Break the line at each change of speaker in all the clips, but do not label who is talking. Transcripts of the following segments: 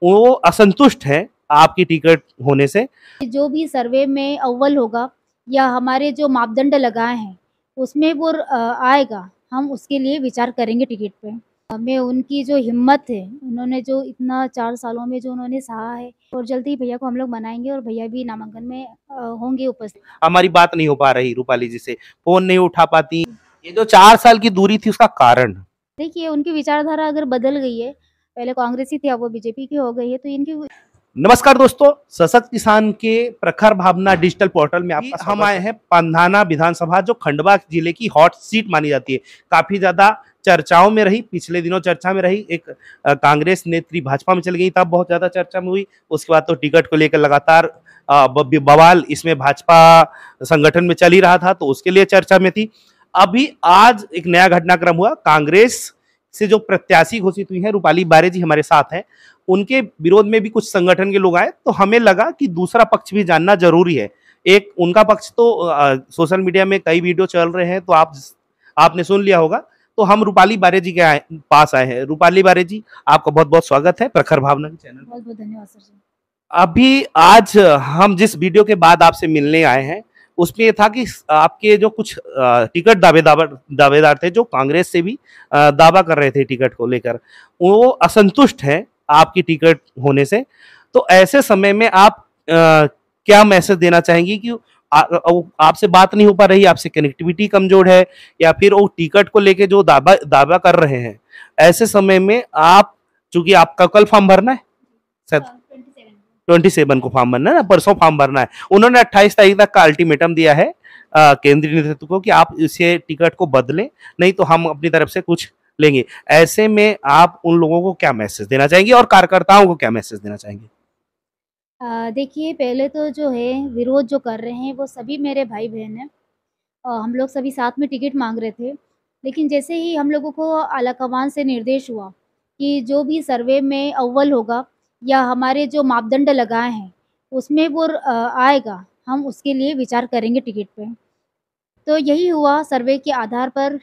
वो असंतुष्ट है आपकी टिकट होने से।
जो भी सर्वे में अव्वल होगा या हमारे जो मापदंड लगाए हैं उसमें वो आएगा, हम उसके लिए विचार करेंगे टिकट पे। हमें उनकी जो हिम्मत है, उन्होंने जो इतना 4 सालों में जो उन्होंने सहा है, और जल्दी ही भैया को हम लोग मनाएंगे और भैया भी नामांकन में होंगे उपस्थित।
हमारी बात नहीं हो पा रही रूपाली जी से, फोन नहीं उठा पाती, ये जो 4 साल की दूरी थी उसका कारण?
देखिए, उनकी विचारधारा अगर बदल गई है, पहले कांग्रेसी थी अब वो बीजेपी की हो गई है, तो इनकी।
नमस्कार दोस्तों, सशक्त किसान के प्रखर भावना डिजिटल पोर्टल में आपका हम आए हैं। पंधाना विधानसभा जो खंडवा जिले की हॉट सीट मानी जाती है, काफी ज्यादा चर्चाओं में रही, पिछले दिनों चर्चा में रही। एक कांग्रेस नेत्री भाजपा में चल गई, तब बहुत ज्यादा चर्चा में हुई। उसके बाद तो टिकट को लेकर लगातार बवाल इसमें भाजपा संगठन में चल ही रहा था, तो उसके लिए चर्चा में थी। अभी आज एक नया घटनाक्रम हुआ। कांग्रेस से जो प्रत्याशी घोषित हुई है रूपाली बारे जी हमारे साथ हैं, उनके विरोध में भी कुछ संगठन के लोग आए, तो हमें लगा कि दूसरा पक्ष भी जानना जरूरी है। एक उनका पक्ष तो सोशल मीडिया में कई वीडियो चल रहे हैं, तो आपने सुन लिया होगा। तो हम रूपाली बारे जी के पास आए हैं। रूपाली बारे जी, आपका बहुत बहुत स्वागत है प्रखर भावना के चैनल।
बहुत बहुत धन्यवाद सर जी।
अभी आज हम जिस वीडियो के बाद आपसे मिलने आए हैं, उसमें ये था कि आपके जो कुछ टिकट दावेदार थे, जो कांग्रेस से भी दावा कर रहे थे टिकट को लेकर, वो असंतुष्ट है आपकी टिकट होने से। तो ऐसे समय में आप क्या मैसेज देना चाहेंगी कि आपसे बात नहीं हो पा रही, आपसे कनेक्टिविटी कमजोर है, या फिर वो टिकट को लेके जो दावा कर रहे हैं, ऐसे समय में आप, चूंकि आपका कल फॉर्म भरना है, शायद 27 को फॉर्म भरना है ना, परसों फॉर्म भरना है। उन्होंने 28 तारीख तक का अल्टीमेटम दिया है केंद्रीय नेतृत्व को कि आप इसे टिकट को बदलें, नहीं तो हम अपनी तरफ से कुछ लेंगे। ऐसे में आप उन लोगों को क्या मैसेज देना चाहेंगे और कार्यकर्ताओं को क्या मैसेज देना चाहेंगे?
देखिए, पहले तो जो है विरोध जो कर रहे हैं वो सभी मेरे भाई बहन हैं। हम लोग सभी साथ में टिकट मांग रहे थे, लेकिन जैसे ही हम लोगों को आलाकमान से निर्देश हुआ कि जो भी सर्वे में अव्वल होगा या हमारे जो मापदंड लगाए हैं उसमें वो आएगा, हम उसके लिए विचार करेंगे टिकट पे। तो यही हुआ, सर्वे के आधार पर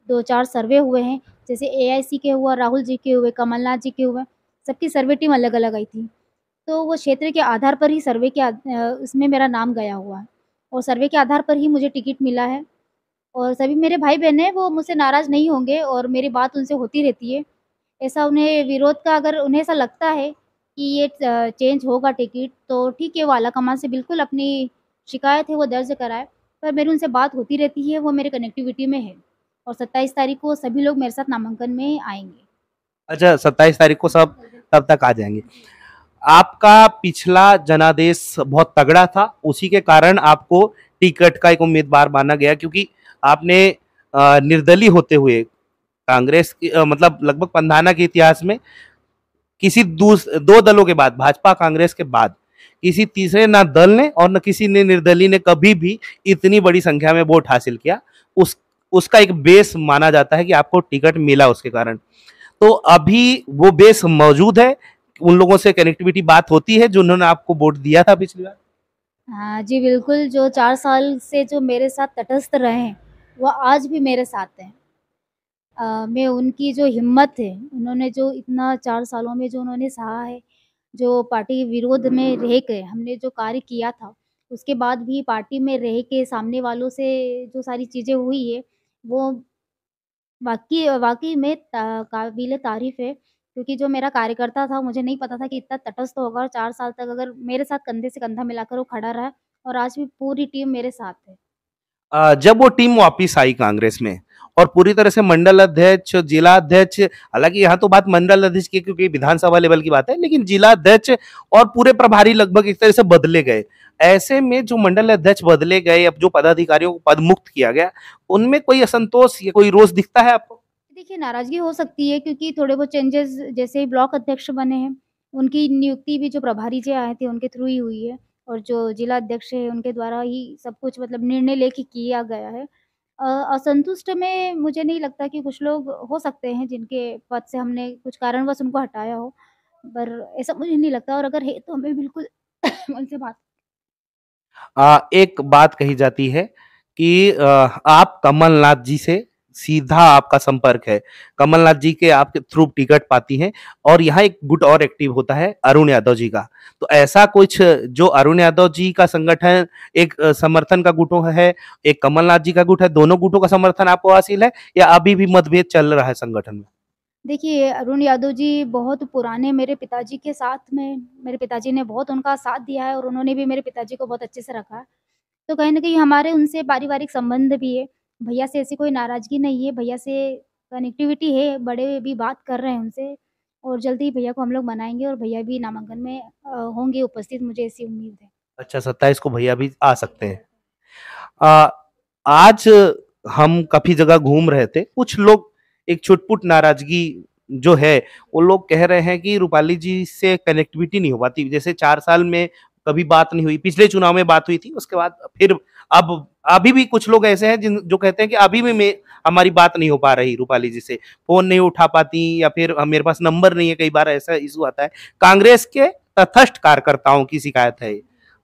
2-4 सर्वे हुए हैं, जैसे एआईसी के हुआ, राहुल जी के हुए, कमलनाथ जी के हुए, सबकी सर्वे टीम अलग-अलग आई थी। तो वो क्षेत्र के आधार पर ही सर्वे के उसमें मेरा नाम गया हुआ है और सर्वे के आधार पर ही मुझे टिकट मिला है। और सभी मेरे भाई-बहन हैं, वो मुझसे नाराज़ नहीं होंगे और मेरी बात उनसे होती रहती है। ऐसा उन्हें विरोध का, अगर उन्हें ऐसा लगता है कि ये चेंज होगा टिकट, तो ठीक है, वो आलाकमान से बिल्कुल अपनी शिकायत है वो दर्ज कराएँ। पर मेरी उनसे बात होती रहती है, वो मेरे कनेक्टिविटी में है और 27 तारीख को सभी लोग मेरे साथ नामांकन में आएँगे।
अच्छा, 27 तारीख को सब तब तक आ जाएंगे। आपका पिछला जनादेश बहुत तगड़ा था, उसी के कारण आपको टिकट का एक उम्मीदवार माना गया, क्योंकि आपने निर्दलीय होते हुए कांग्रेस की मतलब लगभग पंधाना के इतिहास में किसी दो दलों के बाद, भाजपा कांग्रेस के बाद, किसी तीसरे ना दल ने और न किसी ने निर्दलीय ने कभी भी इतनी बड़ी संख्या में वोट हासिल किया। उसका एक बेस माना जाता है कि आपको टिकट मिला उसके कारण। तो अभी वो बेस मौजूद है, उन लोगों से कनेक्टिविटी बात होती है जो उन्होंने आपको वोट दिया था पिछली बार?
हाँ जी, बिल्कुल, जो 4 साल से जो मेरे साथ तटस्थ रहे हैं, वो आज भी मेरे साथ हैं। मैं उनकी जो हिम्मत है, उन्होंने जो इतना 4 सालों में जो उन्होंने सहा है, जो पार्टी के विरोध में रह के हमने जो कार्य किया था, उसके बाद भी पार्टी में रह के सामने वालों से जो सारी चीज़ें हुई है, वो वाक़ई में काबिल तारीफ़ है, क्योंकि जो मेरा कार्यकर्ता था, मुझे नहीं पता था कि इतना तटस्थ होगा और 4 साल तक अगर मेरे साथ कंधे से कंधा मिलाकर वो खड़ा रहा और आज भी पूरी टीम मेरे साथ है।
जब वो टीम वापिस आई कांग्रेस में और पूरी तरह से मंडल अध्यक्ष, जिला अध्यक्ष, हालांकि यहाँ तो बात मंडल अध्यक्ष की क्योंकि विधानसभा लेवल की बात है, लेकिन जिला अध्यक्ष और पूरे प्रभारी लगभग एक तरह से बदले गए। ऐसे में जो मंडल अध्यक्ष बदले गए, अब जो पदाधिकारियों को पद मुक्त किया गया, उनमें कोई असंतोष या कोई रोष दिखता है आपको?
देखिए, नाराज़गी हो सकती है क्योंकि थोड़े बहुत चेंजेस, जैसे ही ब्लॉक अध्यक्ष बने हैं, उनकी नियुक्ति भी जो प्रभारी जी आए थे उनके थ्रू ही हुई है और जो जिला अध्यक्ष है उनके द्वारा ही सब कुछ, मतलब निर्णय लेके किया गया है। असंतुष्ट में मुझे नहीं लगता कि कुछ लोग हो सकते हैं जिनके पद से हमने कुछ कारणवश उनको हटाया हो, पर ऐसा मुझे नहीं लगता और अगर है तो हमें बिल्कुल उनसे बात।
एक बात कही जाती है कि आप कमलनाथ जी से सीधा आपका संपर्क है, कमलनाथ जी के आपके थ्रू टिकट पाती हैं। और यहाँ एक गुट और एक्टिव होता है अरुण यादव जी का। तो ऐसा कुछ जो अरुण यादव जी का संगठन एक समर्थन का गुट है, एक कमलनाथ जी का गुट है, दोनों गुटों का समर्थन आपको हासिल है या अभी भी मतभेद चल रहा है संगठन में?
देखिए, अरुण यादव जी बहुत पुराने मेरे पिताजी के साथ में मेरे पिताजी ने बहुत उनका साथ दिया है और उन्होंने भी मेरे पिताजी को बहुत अच्छे से रखा है। तो कहीं न कहीं हमारे उनसे पारिवारिक संबंध भी है। भैया से ऐसी कोई नाराज़गी नहीं है, भैया से कनेक्टिविटी है, बड़े भी बात कर रहे हैं उनसे और जल्दी ही भैया को हम लोग मनाएँगे और भैया भी नामांकन में होंगे उपस्थित, मुझे ऐसी उम्मीद है।
अच्छा, 27 को भैया भी आ सकते हैं। अ, आज हम काफ़ी जगह घूम रहे थे, कुछ लोग एक छुटपुट नाराज़गी जो है, वो लोग कह रहे हैं कि रूपाली जी से कनेक्टिविटी नहीं हो पाती। जैसे 4 साल में कभी बात नहीं हुई, पिछले चुनाव में बात हुई थी, उसके बाद फिर अब अभी भी कुछ लोग ऐसे हैं जिन जो कहते हैं कि अभी भी मैं हमारी बात नहीं हो पा रही रूपाली जी से, फ़ोन नहीं उठा पाती या फिर मेरे पास नंबर नहीं है, कई बार ऐसा इश्यू आता है। कांग्रेस के तटस्थ कार्यकर्ताओं की शिकायत है ये।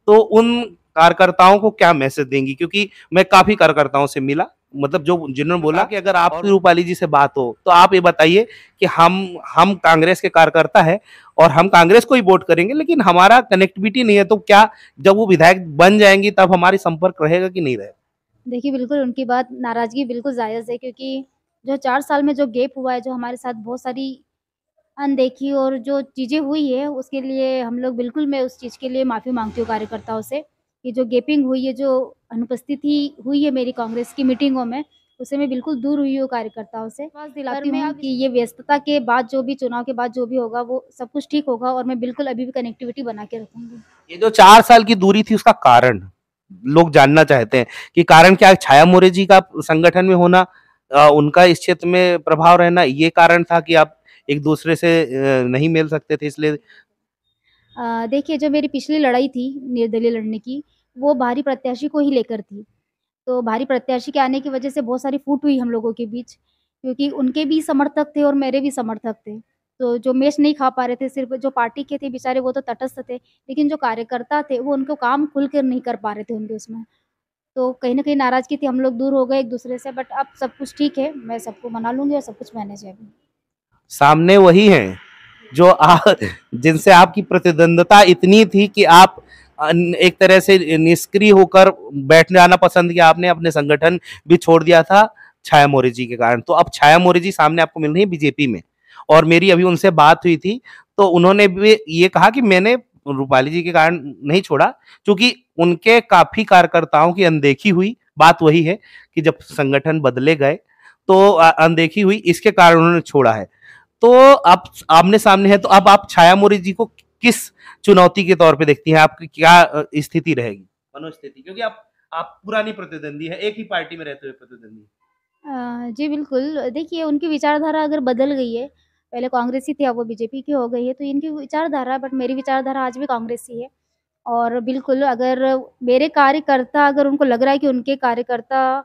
तो उन कार्यकर्ताओं को क्या मैसेज देंगी? क्योंकि मैं काफ़ी कार्यकर्ताओं से मिला, मतलब जो जिन्होंने बोला कि अगर आपकी रूपाली जी से बात हो, तो आप ये बताइए कि हम कांग्रेस के कार्यकर्ता हैं और हम कांग्रेस को ही वोट करेंगे, लेकिन हमारा कनेक्टिविटी नहीं है, तो क्या जब वो विधायक बन जाएँगी तब हमारी संपर्क रहेगा कि नहीं रहेगा?
देखिए, बिल्कुल उनकी बात नाराज़गी बिल्कुल जायज़ है क्योंकि जो 4 साल में जो गैप हुआ है, जो हमारे साथ बहुत सारी अनदेखी और जो चीज़ें हुई है, उसके लिए हम लोग बिल्कुल मैं उस चीज़ के लिए माफ़ी माँगती हूँ कार्यकर्ताओं से, कि जो गैपिंग हुई है, जो अनुपस्थिति हुई है मेरी कांग्रेस की मीटिंगों में, उससे मैं बिल्कुल दूर हुई हूँ कार्यकर्ताओं से। विश्वास दिलाती हूँ कि ये व्यस्तता के बाद जो भी चुनाव के बाद जो भी होगा, वो सब कुछ ठीक होगा और मैं बिल्कुल अभी भी कनेक्टिविटी बना के रखूँगी।
ये जो 4 साल की दूरी थी उसका कारण लोग जानना चाहते हैं कि कारण क्या है? छाया मोरे जी का संगठन में होना, उनका इस क्षेत्र में प्रभाव रहना, ये कारण था कि आप एक दूसरे से नहीं मिल सकते थे इसलिए?
देखिए जो मेरी पिछली लड़ाई थी निर्दलीय लड़ने की, वो बाहरी प्रत्याशी को ही लेकर थी। तो बाहरी प्रत्याशी के आने की वजह से बहुत सारी फूट हुई हम लोगों के बीच, क्योंकि उनके भी समर्थक थे और मेरे भी समर्थक थे। तो जो मैच नहीं खा पा रहे थे, सिर्फ़ जो पार्टी के थे बेचारे वो तो तटस्थ थे, लेकिन जो कार्यकर्ता थे वो उनको काम खुल कर नहीं कर पा रहे थे उनके उसमें। तो कहीं न कहीं नाराज़गी थी, हम लोग दूर हो गए एक-दूसरे से बट अब सब कुछ ठीक है, मैं सबको मना लूँगी और सब कुछ मैनेज है अभी।
सामने वही हैं जो जिनसे आपकी प्रतिद्वंदता इतनी थी कि आप एक तरह से निष्क्रिय होकर बैठ जाना पसंद किया आपने, अपने संगठन भी छोड़ दिया था छाया मोरे जी के कारण। तो अब छाया मोरे जी सामने आपको मिल रही है बीजेपी में, और मेरी अभी उनसे बात हुई थी, तो उन्होंने भी ये कहा कि मैंने रूपाली जी के कारण नहीं छोड़ा, क्योंकि उनके काफ़ी कार्यकर्ताओं की अनदेखी हुई। बात वही है कि जब संगठन बदले गए, तो अनदेखी हुई, इसके कारण उन्होंने छोड़ा है। तो आप आमने-सामने हैं, तो अब आप छाया मोरे जी को किस चुनौती के तौर पे देखती हैं? आपकी क्या स्थिति रहेगी? मनोस्थिति, क्योंकि आप पुरानी प्रतिद्वंदी हैं, एक ही पार्टी में रहते हुए प्रतिद्वंदी।
जी बिल्कुल, देखिए उनकी विचारधारा अगर बदल गई है, पहले कांग्रेसी थी अब वो बीजेपी की हो गई है, तो इनकी विचारधारा बट मेरी विचारधारा आज भी कांग्रेसी है। और बिल्कुल अगर मेरे कार्यकर्ता अगर उनको लग रहा है कि उनके कार्यकर्ता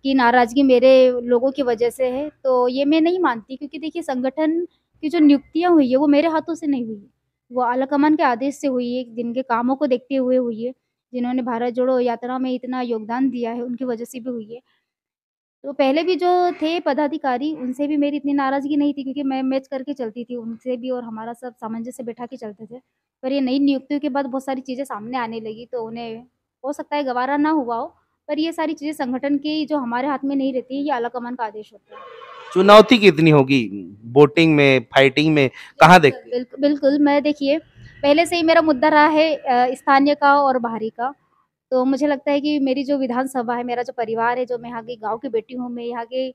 की नाराज़गी मेरे लोगों की वजह से है, तो ये मैं नहीं मानती क्योंकि देखिए संगठन की जो नियुक्तियाँ हुई है, वो मेरे हाथों से नहीं हुई है। वो आलाकमान के आदेश से हुई है, जिनके कामों को देखते हुए हुई है, जिन्होंने भारत जोड़ो यात्रा में इतना योगदान दिया है, उनकी वजह से भी हुई है। तो पहले भी जो थे पदाधिकारी, उनसे भी मेरी इतनी नाराज़गी नहीं थी क्योंकि मैं मैच करके चलती थी उनसे भी और हमारा सब सामंजस्य बैठा के चलते थे। पर ये नई नियुक्तियों के बाद बहुत सारी चीज़ें सामने आने लगी तो उन्हें हो सकता है गँवारा ना हुआ हो, पर ये सारी चीज़ें संगठन की जो हमारे हाथ में नहीं रहती है, ये आलाकमान का आदेश होता है।
चुनौती कितनी होगी वोटिंग में, फाइटिंग में,
जी,
कहाँ
बिल्कुल,
देखती हैं?
बिल्कुल, मैं देखिए पहले से ही मेरा मुद्दा रहा है स्थानीय का और बाहरी का। तो मुझे लगता है कि मेरी जो विधानसभा है, मेरा जो परिवार है, जो मैं यहाँ की गाँव की बेटी हूँ, मैं यहाँ की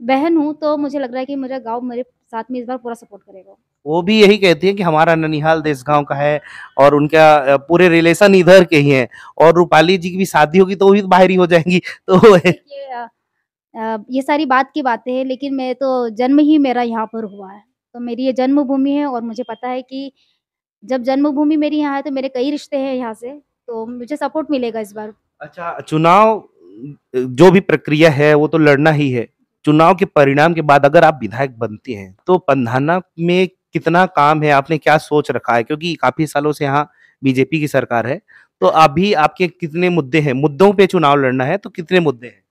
बहन हूँ, तो मुझे लग रहा है कि मेरा गाँव मेरे साथ में इस बार पूरा सपोर्ट करेगा।
वो भी यही कहती हैं कि हमारा ननिहाल देश गाँव का है और उनका पूरे रिलेशन इधर के ही हैं, और रूपाली जी की भी शादी होगी तो वो भी बाहर ही हो जाएँगी। तो
देखिए ये सारी बात की बातें हैं, लेकिन मैं तो जन्म ही मेरा यहाँ पर हुआ है। तो मेरी ये जन्मभूमि है और मुझे पता है कि जब जन्मभूमि मेरी यहाँ है, तो मेरे कई रिश्ते हैं यहाँ से, तो मुझे सपोर्ट मिलेगा इस बार।
अच्छा, चुनाव जो भी प्रक्रिया है वो तो लड़ना ही है। चुनाव के परिणाम के बाद अगर आप विधायक बनती हैं, तो पंधाना में कितना काम है? आपने क्या सोच रखा है? क्योंकि काफ़ी सालों से यहाँ बीजेपी की सरकार है, तो अभी आपके कितने मुद्दे हैं? मुद्दों पे चुनाव लड़ना है तो कितने मुद्दे हैं?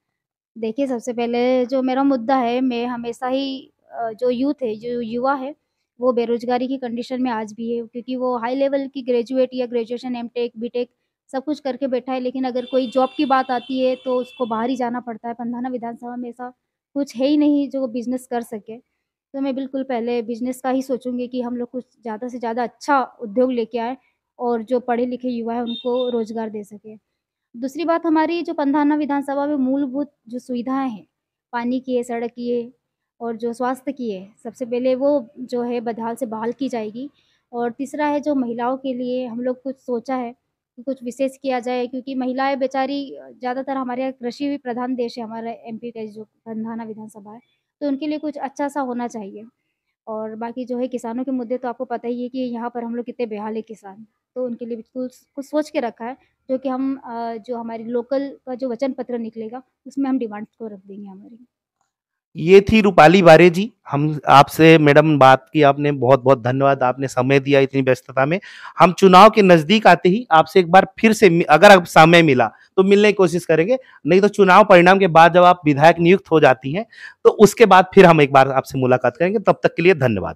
देखिए, सबसे पहले जो मेरा मुद्दा है, मैं हमेशा ही जो यूथ है, जो युवा है, वो बेरोज़गारी की कंडीशन में आज भी है क्योंकि वो हाई लेवल की ग्रेजुएट या ग्रेजुएशन, एमटेक, बीटेक सब कुछ करके बैठा है, लेकिन अगर कोई जॉब की बात आती है, तो उसको बाहर ही जाना पड़ता है। पंधाना विधानसभा में ऐसा कुछ है ही नहीं, जो बिज़नेस कर सके। तो मैं बिल्कुल पहले बिज़नेस का ही सोचूँगी कि हम लोग कुछ ज़्यादा से ज़्यादा अच्छा उद्योग लेके आएँ और जो पढ़े-लिखे युवा हैं, उनको रोज़गार दे सकें। दूसरी बात हमारी जो पंधाना विधानसभा में मूलभूत जो सुविधाएँ हैं, पानी की है, सड़क की है और जो स्वास्थ्य की है, सबसे पहले वो जो है बदहाल से बहाल की जाएगी। और तीसरा है जो महिलाओं के लिए हम लोग कुछ सोचा है कि कुछ विशेष किया जाए क्योंकि महिलाएँ बेचारी ज़्यादातर हमारे यहाँ कृषि प्रधान देश है हमारा एमपी का जो पंधाना विधानसभा है, तो उनके लिए कुछ अच्छा-सा होना चाहिए। और बाकी जो है किसानों के मुद्दे तो आपको पता ही है कि यहाँ पर हम लोग कितने बेहाल है किसान। तो उनके लिए बिल्कुल कुछ सोच के रखा है, जो कि हम जो हमारी लोकल का जो वचन पत्र निकलेगा, उसमें हम डिमांड्स को रख देंगे हमारी।
ये थी रूपाली बारे जी। हम आपसे मैडम बात की आपने, बहुत-बहुत धन्यवाद, आपने समय दिया इतनी व्यस्तता में। हम चुनाव के नज़दीक आते ही आपसे एक बार फिर से अगर अब समय मिला, तो मिलने की कोशिश करेंगे। नहीं तो चुनाव परिणाम के बाद जब आप विधायक नियुक्त हो जाती हैं, तो उसके बाद फिर हम एक बार आपसे मुलाकात करेंगे। तब तक के लिए धन्यवाद।